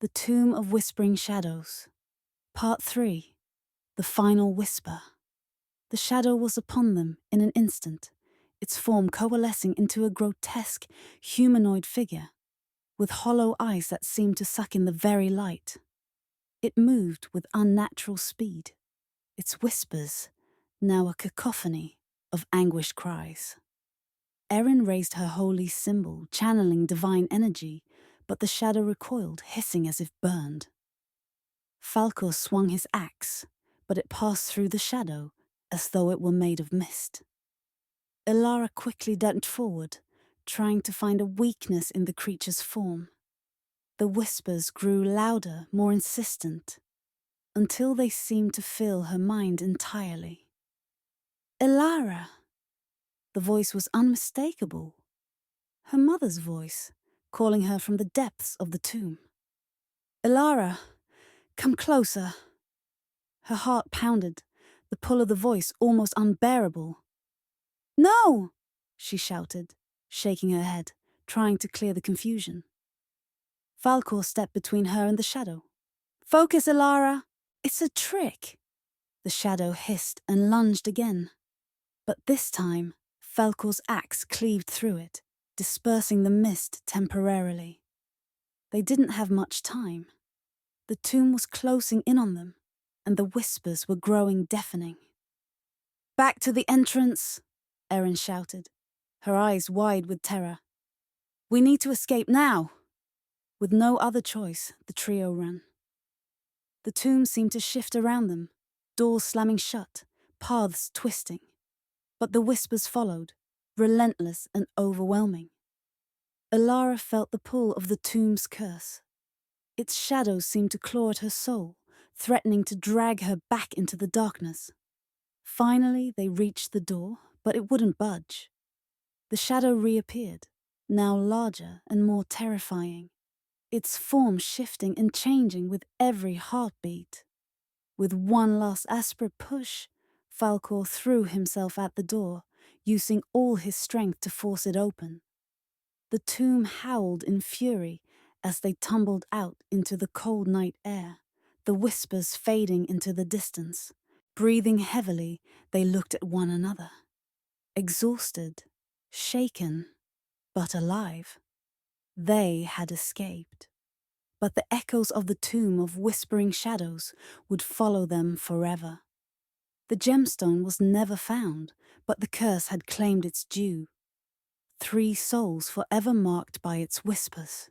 The Tomb of Whispering Shadows. Part 3. The Final Whisper. The shadow was upon them in an instant, its form coalescing into a grotesque, humanoid figure, with hollow eyes that seemed to suck in the very light. It moved with unnatural speed, its whispers now a cacophony of anguished cries. Erin raised her holy symbol, channeling divine energy, but the shadow recoiled, hissing as if burned. Falkor swung his axe, but it passed through the shadow as though it were made of mist. Elara quickly ducked forward, trying to find a weakness in the creature's form. The whispers grew louder, more insistent, until they seemed to fill her mind entirely. Elara! The voice was unmistakable. Her mother's voice, calling her from the depths of the tomb. Elara, come closer. Her heart pounded, the pull of the voice almost unbearable. No! She shouted, shaking her head, trying to clear the confusion. Falkor stepped between her and the shadow. Focus, Elara! It's a trick! The shadow hissed and lunged again. But this time, Falkor's axe cleaved through it, dispersing the mist temporarily. They didn't have much time. The tomb was closing in on them, and the whispers were growing deafening. Back to the entrance, Erin shouted, her eyes wide with terror. We need to escape now. With no other choice, the trio ran. The tomb seemed to shift around them, doors slamming shut, paths twisting. But the whispers followed, relentless and overwhelming. Elara felt the pull of the tomb's curse. Its shadows seemed to claw at her soul, threatening to drag her back into the darkness. Finally, they reached the door, but it wouldn't budge. The shadow reappeared, now larger and more terrifying, its form shifting and changing with every heartbeat. With one last aspirate push, Falkor threw himself at the door, using all his strength to force it open. The tomb howled in fury as they tumbled out into the cold night air, the whispers fading into the distance. Breathing heavily, they looked at one another. Exhausted, shaken, but alive. They had escaped. But the echoes of the tomb of whispering shadows would follow them forever. The gemstone was never found, but the curse had claimed its due. 3 souls forever marked by its whispers.